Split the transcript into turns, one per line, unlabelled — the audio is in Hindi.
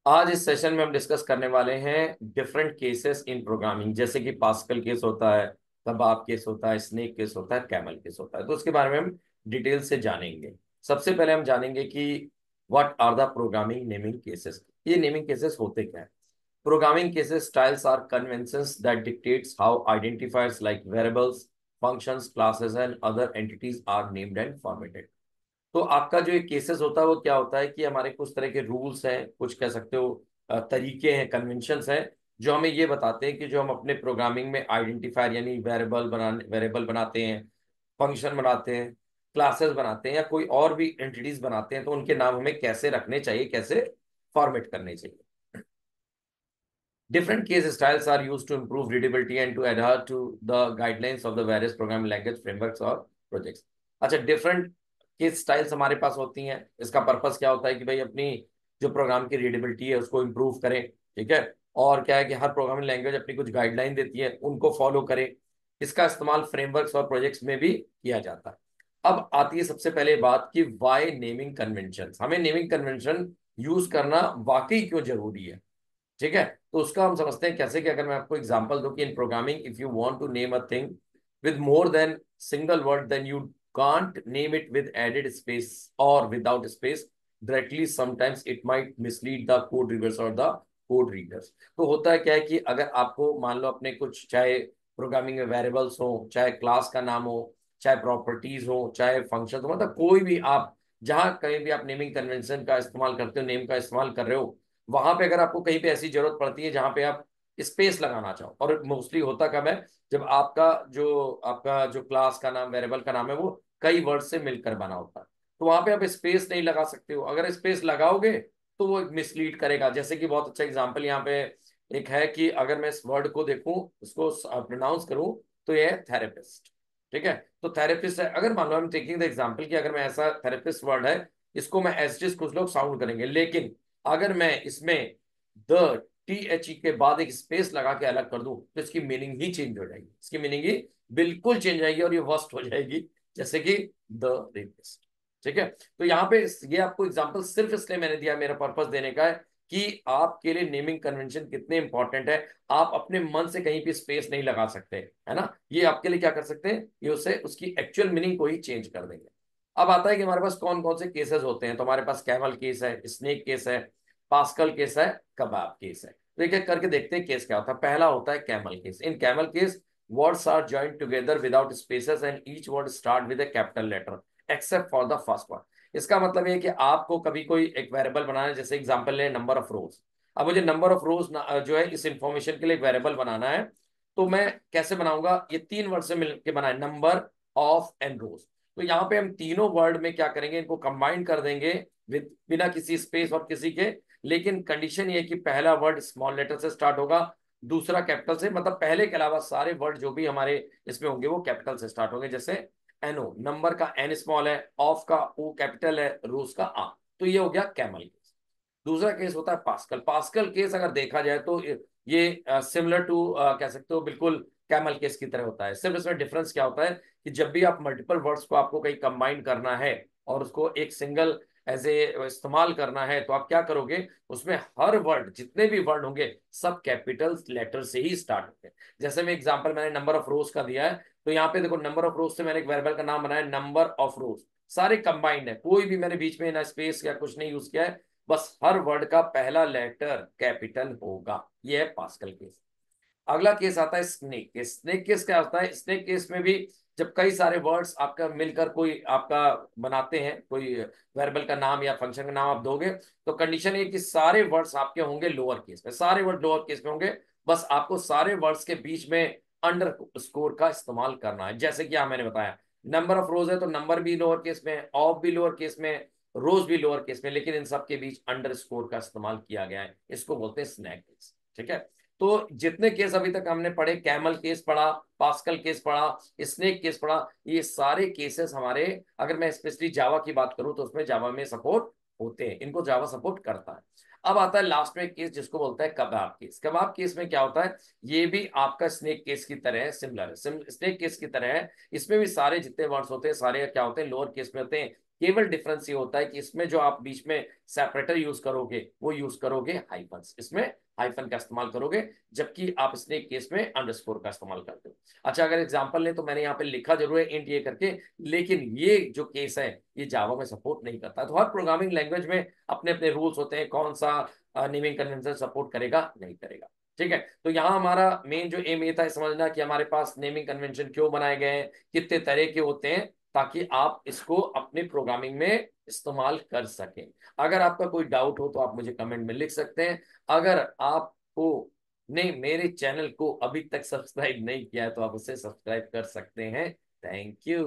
आज इस सेशन में हम डिस्कस करने वाले हैं डिफरेंट केसेस इन प्रोग्रामिंग, जैसे कि पास्कल केस होता है, कबाब केस होता है, स्नेक केस होता है, कैमल केस होता है। तो उसके बारे में हम डिटेल से जानेंगे। सबसे पहले हम जानेंगे कि what are the programming naming cases. ये नेमिंग केसेस होते क्या है? Programming cases styles are conventions that dictates how identifiers like variables, functions, classes and other entities are named and formatted. तो आपका जो एक केसेस होता है वो क्या होता है कि हमारे कुछ तरह के रूल्स हैं, कुछ कह सकते हो तरीके हैं, कन्वेंशंस हैं, जो हमें ये बताते हैं कि जो हम अपने प्रोग्रामिंग में आइडेंटिफायर यानी वेरिएबल बनाते हैं, फंक्शन बनाते हैं, क्लासेस बनाते हैं या कोई और भी एंटिटीज बनाते हैं, तो उनके नाम हमें कैसे रखने चाहिए, कैसे फॉर्मेट करने चाहिए। Different case styles are used to improve readability and to adhere to the guidelines of the various programming language frameworks or projects। अच्छा, डिफरेंट केस स्टाइल्स हमारे पास होती हैं। इसका पर्पस क्या होता है कि भाई अपनी जो प्रोग्राम की रीडेबिलिटी है उसको इम्प्रूव करें, ठीक है। और क्या है कि हर प्रोग्रामिंग लैंग्वेज अपनी कुछ गाइडलाइन देती है, उनको फॉलो करें। इसका इस्तेमाल फ्रेमवर्क्स और प्रोजेक्ट्स में भी किया जाता है। अब आती है सबसे पहले बात कि वाई नेमिंग कन्वेंशन, हमें नेमिंग कन्वेंशन यूज करना वाकई क्यों जरूरी है, ठीक है। तो उसका हम समझते हैं कैसे कि अगर मैं आपको एग्जांपल दूं कि in programming if you want to name a thing with more than single word then you can't name it with added space और without space directly, sometimes it might mislead the code reverse और द कोड रीडर्स। तो होता है क्या है कि अगर आपको मान लो अपने कुछ, चाहे प्रोग्रामिंग में वेरिएबल्स हो, चाहे क्लास का नाम हो, चाहे प्रॉपर्टीज हो, चाहे फंक्शन हो, मतलब कोई भी आप जहां कहीं भी आप नेमिंग कन्वेंशन का इस्तेमाल करते हो, नेम का इस्तेमाल कर रहे हो, वहां पे अगर आपको कहीं पे ऐसी जरूरत पड़ती है जहां पे आप स्पेस लगाना चाहो, और मोस्टली होता कब है, जब आपका जो क्लास का नाम, वेरिएबल का नाम है, वो कई वर्ड से मिलकर बना होता है, तो वहां पे आप स्पेस नहीं लगा सकते हो। अगर स्पेस लगाओगे तो वो मिसलीड करेगा। जैसे कि बहुत अच्छा एग्जांपल यहाँ पे एक है कि अगर मैं इस वर्ड को देखूं, उसको प्रोनाउंस करूं, तो ये है थेरेपिस्ट, ठीक है। तो थेरेपिस्ट है, अगर मान लो हम टेकिंग द एग्जांपल कि अगर मैं ऐसा थेरेपिस्ट वर्ड है, इसको मैं एस डी कुछ लोग साउंड करेंगे, लेकिन अगर मैं इसमें द टी एच ई के बाद एक स्पेस लगा के अलग कर दूं, तो इसकी मीनिंग ही चेंज हो जाएगी, इसकी मीनिंग ही बिल्कुल चेंज हो जाएगी और ये वर्स्ट हो जाएगी, जैसे कि द रेपिस्ट, ठीक है। तो यहाँ पे ये आपको एग्जांपल सिर्फ इसलिए मैंने दिया, मेरा पर्पस देने का है कि आपके लिए नेमिंग कन्वेंशन कितने इंपॉर्टेंट है। आप अपने मन से कहीं भी स्पेस नहीं लगा सकते, है ना। ये आपके लिए क्या कर सकते हैं, ये उससे उसकी एक्चुअल मीनिंग को ही चेंज कर देंगे। अब आता है कि हमारे पास कौन कौन से केसेस होते हैं। तो हमारे पास कैमल केस है, स्नेक केस है, पास्कल केस है, कबाब केस है। तो एक एक करके देखते हैं केस क्या होता है। पहला होता है camel case. In camel case words are joined together without spaces and each word start with a capital letter except for the first word. इसका मतलब ये है कि आपको कभी कोई एक वेरिएबल बनाना है, जैसे एग्जांपल ले नंबर ऑफ रोज। अब मुझे नंबर ऑफ रोज जो है इस इंफॉर्मेशन के लिए एक वेरिएबल बनाना है, तो मैं कैसे बनाऊंगा, ये तीन वर्ड से मिलकर बनाए, नंबर ऑफ एंड रोज। तो यहाँ पे हम तीनों वर्ड में क्या करेंगे, इनको कंबाइन कर देंगे विद बिना किसी स्पेस और किसी के। लेकिन कंडीशन ये है कि पहला वर्ड स्मॉल लेटर से स्टार्ट होगा, दूसरा कैपिटल से, मतलब पहले के अलावा सारे वर्ड जो भी हमारे इसमें होंगे वो कैपिटल से स्टार्ट होंगे। जैसे एनओ, नंबर का एन स्मॉल है, ऑफ का ओ कैपिटल है, रोज का आ। तो ये हो गया कैमल केस। दूसरा केस होता है पास्कल। पास्कल केस अगर देखा जाए तो ये सिमिलर टू कह सकते हो बिल्कुल कैमल केस की तरह होता है। सिर्फ इसमें डिफरेंस क्या होता है कि जब भी आप मल्टीपल वर्ड्स को आपको कहीं कंबाइन करना है और उसको एक सिंगल एज ए इस्तेमाल करना है, तो आप क्या करोगे, उसमें हर वर्ड, जितने भी वर्ड होंगे, सब कैपिटल लेटर से ही स्टार्ट होंगे। जैसे मैं एग्जांपल मैंने नंबर ऑफ रोज का दिया है, तो यहाँ पे देखो नंबर ऑफ रोज से मैंने एक वेरिएबल का नाम बनाया नंबर ऑफ रोज। सारे कंबाइंड है, कोई भी मैंने बीच में ना स्पेस या कुछ नहीं यूज किया है, बस हर वर्ड का पहला लेटर कैपिटल होगा। ये है पास्कल केस। अगला केस आता है स्नेक केस। स्नेक केस क्या होता है, स्नेक केस में भी जब कई सारे वर्ड्स आपका मिलकर कोई आपका बनाते हैं, कोई वेरिएबल का नाम या फंक्शन का नाम आप दोगे, तो कंडीशन है कि सारे वर्ड्स आपके होंगे लोअर केस में, सारे वर्ड लोअर केस में होंगे। बस आपको सारे वर्ड्स के बीच में अंडर स्कोर का इस्तेमाल करना है। जैसे कि मैंने बताया नंबर ऑफ रोज है तो नंबर भी लोअर केस में, ऑफ भी लोअर केस में, रोज भी लोअर केस में, लेकिन इन सब के बीच अंडर स्कोर का इस्तेमाल किया गया है। इसको बोलते हैं स्नैक केस, ठीक है। तो जितने केस अभी तक हमने पढ़े, कैमल केस पढ़ा, पास्कल केस पढ़ा, स्नेक केस पढ़ा, ये सारे केसेस हमारे, अगर मैं स्पेशली जावा की बात करूं तो उसमें जावा में सपोर्ट होते हैं, इनको जावा सपोर्ट करता है। अब आता है लास्ट में केस जिसको बोलता है कबाब केस। कबाब केस में क्या होता है, ये भी आपका स्नेक केस की तरह है, सिमिलर है, स्नेक केस की तरह है। इसमें भी सारे जितने वर्ड्स होते हैं सारे क्या होते हैं, लोअर केस में होते हैं। केवल डिफरेंस ये होता है कि इसमें जो आप बीच में सेपरेटर यूज करोगे वो यूज करोगे हाइफन, इसमें हाइफन का इस्तेमाल करोगे, जबकि आप स्नेक केस में अंडरस्कोर का इस्तेमाल करते हो। अच्छा, अगर एग्जांपल लें तो मैंने यहाँ पे लिखा जरूर है इंट ये करके, लेकिन ये जो केस है ये जावा में सपोर्ट नहीं करता। तो हर प्रोग्रामिंग लैंग्वेज में अपने अपने रूल्स होते हैं, कौन सा नेमिंग कन्वेंशन सपोर्ट करेगा नहीं करेगा। ठीक है, तो यहाँ हमारा मेन जो एम ये था समझना कि हमारे पास नेमिंग कन्वेंशन क्यों बनाए गए हैं, कितने तरह के होते हैं, ताकि आप इसको अपने प्रोग्रामिंग में इस्तेमाल कर सकें। अगर आपका कोई डाउट हो तो आप मुझे कमेंट में लिख सकते हैं। अगर आपको ने मेरे चैनल को अभी तक सब्सक्राइब नहीं किया है तो आप उसे सब्सक्राइब कर सकते हैं। Thank you.